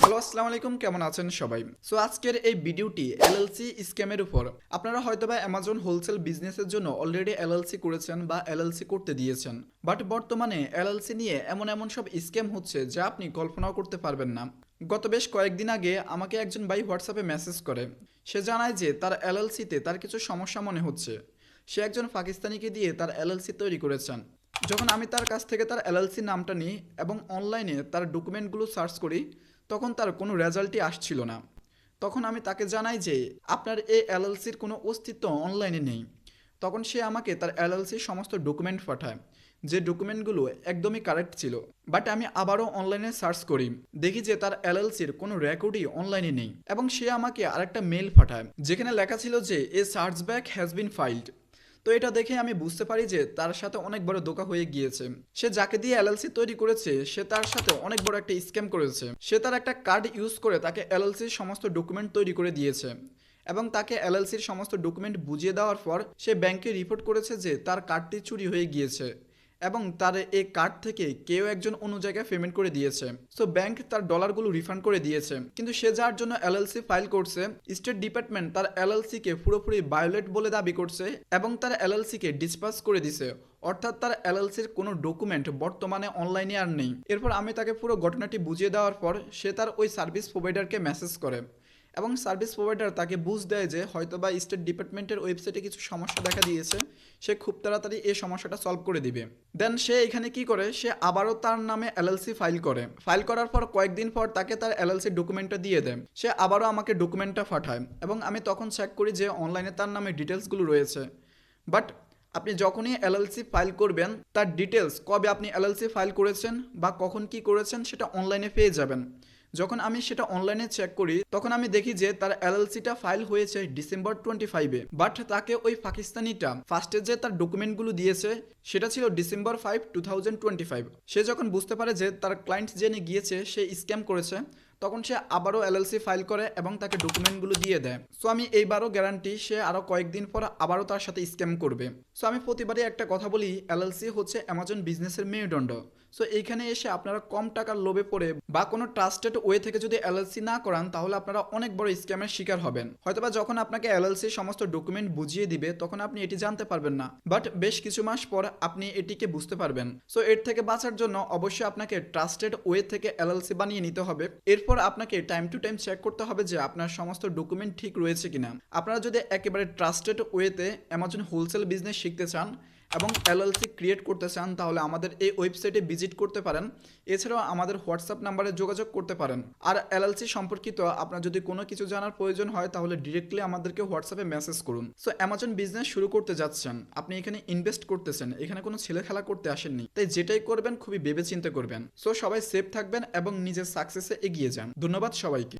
Hello আসসালামু আলাইকুম, কেমন আছেন সবাই? সো আজকের এই ভিডিওটি এলএলসি স্ক্যামের উপর। আপনারা হয়তোবা অ্যামাজন হোলসেল বিজনেসের জন্য অলরেডি এলএলসি করেছেন বা এলএলসি করতে দিয়েছেন, বাট বর্তমানে এলএলসি নিয়ে এমন সব স্ক্যাম হচ্ছে যা আপনি কল্পনাও করতে পারবেন না। গত বেশ কয়েকদিন আগে আমাকে একজন ভাই হোয়াটসঅ্যাপে মেসেজ করে। সে জানায় যে তার এলএলসিতে তার কিছু সমস্যা মনে হচ্ছে। সে একজন পাকিস্তানিকে দিয়ে তার এলএলসি তৈরি করেছেন। যখন আমি তার কাছ থেকে তার এলএলসি নামটা নিই এবং অনলাইনে তার ডকুমেন্টগুলো সার্চ করি, তখন তার কোনো রেজাল্টই আসছিল না। তখন আমি তাকে জানাই যে আপনার এই এলএলসির কোনো অস্তিত্ব অনলাইনে নেই। তখন সে আমাকে তার এলএলসির সমস্ত ডকুমেন্ট পাঠায়, যে ডকুমেন্টগুলো একদমই কারেক্ট ছিল। বাট আমি আবারও অনলাইনে সার্চ করি, দেখি যে তার এলএলসির কোনো রেকর্ডই অনলাইনে নেই। এবং সে আমাকে আরেকটা মেল পাঠায় যেখানে লেখা ছিল যে a search back has been failed. তো এটা দেখে আমি বুঝতে পারি যে তার সাথে অনেক বড় ধোঁকা হয়ে গিয়েছে। সে যাকে দিয়ে এলএলসি তৈরি করেছে সে তার সাথে অনেক বড় একটা স্ক্যাম করেছে। সে তার একটা কার্ড ইউজ করে তাকে এলএলসির সমস্ত ডকুমেন্ট তৈরি করে দিয়েছে এবং তাকে এলএলসির সমস্ত ডকুমেন্ট বুঝিয়ে দেওয়ার পর সে ব্যাংকে রিপোর্ট করেছে যে তার কার্ডটি চুরি হয়ে গিয়েছে এবং তার এই কার্ড থেকে কেউ একজন অন্য জায়গায় পেমেন্ট করে দিয়েছে। সো ব্যাংক তার ডলারগুলো রিফান্ড করে দিয়েছে। কিন্তু সে যার জন্য এলএলসি ফাইল করছে, স্টেট ডিপার্টমেন্ট তার এলএলসি কে পুরোপুরি ভায়োলেট বলে দাবি করছে এবং তার এলএলসি কে ডিসপাস করে দিছে। অর্থাৎ তার এলএলসির কোনো ডকুমেন্ট বর্তমানে অনলাইনে আর নেই। এরপর আমি তাকে পুরো ঘটনাটি বুঝিয়ে দেওয়ার পর সে তার ওই সার্ভিস প্রোভাইডারকে মেসেজ করে এবং সার্ভিস প্রোভাইডার তাকে বুঝ দেয় যে হয়তোবা স্টেট ডিপার্টমেন্টের ওয়েবসাইটে কিছু সমস্যা দেখা দিয়েছে, সে খুব তাড়াতাড়ি এই সমস্যাটা সলভ করে দিবে। দেন সে এখানে কি করে, সে আবারও তার নামে এলএলসি ফাইল করার পর কয়েকদিন পর তাকে তার এলএলসি ডকুমেন্টটা দিয়ে দেয়। সে আবারও আমাকে ডকুমেন্টটা পাঠায় এবং আমি তখন চেক করি যে অনলাইনে তার নামে ডিটেলসগুলো রয়েছে। বাট আপনি যখনই এলএলসি ফাইল করবেন তার ডিটেলস, কবে আপনি এলএলসি ফাইল করেছেন বা কখন কি করেছেন সেটা অনলাইনে পেয়ে যাবেন। যখন আমি সেটা অনলাইনে চেক করি তখন আমি দেখি যে তার এলএলসিটা ফাইল হয়েছে ডিসেম্বর 25-এ, বাট তাকে ওই পাকিস্তানিটা ফার্স্টে যে তার ডকুমেন্টগুলো দিয়েছে সেটা ছিল ডিসেম্বর 5, 2025। সে যখন বুঝতে পারে যে তার ক্লায়েন্ট জেনে গিয়েছে সে স্ক্যাম করেছে, তখন সে আবারও এলএলসি ফাইল করে এবং তাকে ডকুমেন্টগুলো দিয়ে দেয়। সো আমি এইবারও গ্যারান্টি সে আরও কয়েকদিন পর আবারও তার সাথে স্ক্যাম করবে। সো আমি প্রতিবারই একটা কথা বলি, এলএলসি হচ্ছে অ্যামাজন বিজনেসের মেরুদণ্ড। সো এইখানে এসে আপনারা কম টাকার লোভে পড়ে বা কোনো ট্রাস্টেড ওয়ে থেকে যদি এলএলসি না করান তাহলে আপনারা অনেক বড় স্ক্যামের শিকার হবেন। হয়তোবা যখন আপনাকে এলএলসি সমস্ত ডকুমেন্ট বুঝিয়ে দিবে তখন আপনি এটি জানতে পারবেন না, বাট বেশ কিছু মাস পর আপনি এটিকে বুঝতে পারবেন। সো এর থেকে বাঁচার জন্য অবশ্যই আপনাকে ট্রাস্টেড ওয়ে থেকে এলএলসি বানিয়ে নিতে হবে। এরপর আপনাকে টাইম টু টাইম চেক করতে হবে যে আপনার সমস্ত ডকুমেন্ট ঠিক রয়েছে কিনা। আপনারা যদি একেবারে ট্রাস্টেড ওয়েতে অ্যামাজন হোলসেল বিজনেস শিখতে চান এবং এলএলসি ক্রিয়েট করতে চান তাহলে আমাদের এই ওয়েবসাইটে ভিজিট করতে পারেন। এছাড়াও আমাদের হোয়াটসঅ্যাপ নাম্বারে যোগাযোগ করতে পারেন। আর এলএলসি সম্পর্কিত আপনার যদি কোনো কিছু জানার প্রয়োজন হয় তাহলে ডিরেক্টলি আমাদেরকে হোয়াটসঅ্যাপে মেসেজ করুন। সো অ্যামাজন বিজনেস শুরু করতে যাচ্ছেন, আপনি এখানে ইনভেস্ট করতেছেন, এখানে কোনো ছেলে খেলা করতে আসেননি, তাই যেটাই করবেন খুবই ভেবেচিন্তে করবেন। সো সবাই সেফ থাকবেন এবং নিজের সাকসেসে এগিয়ে যান। ধন্যবাদ সবাইকে।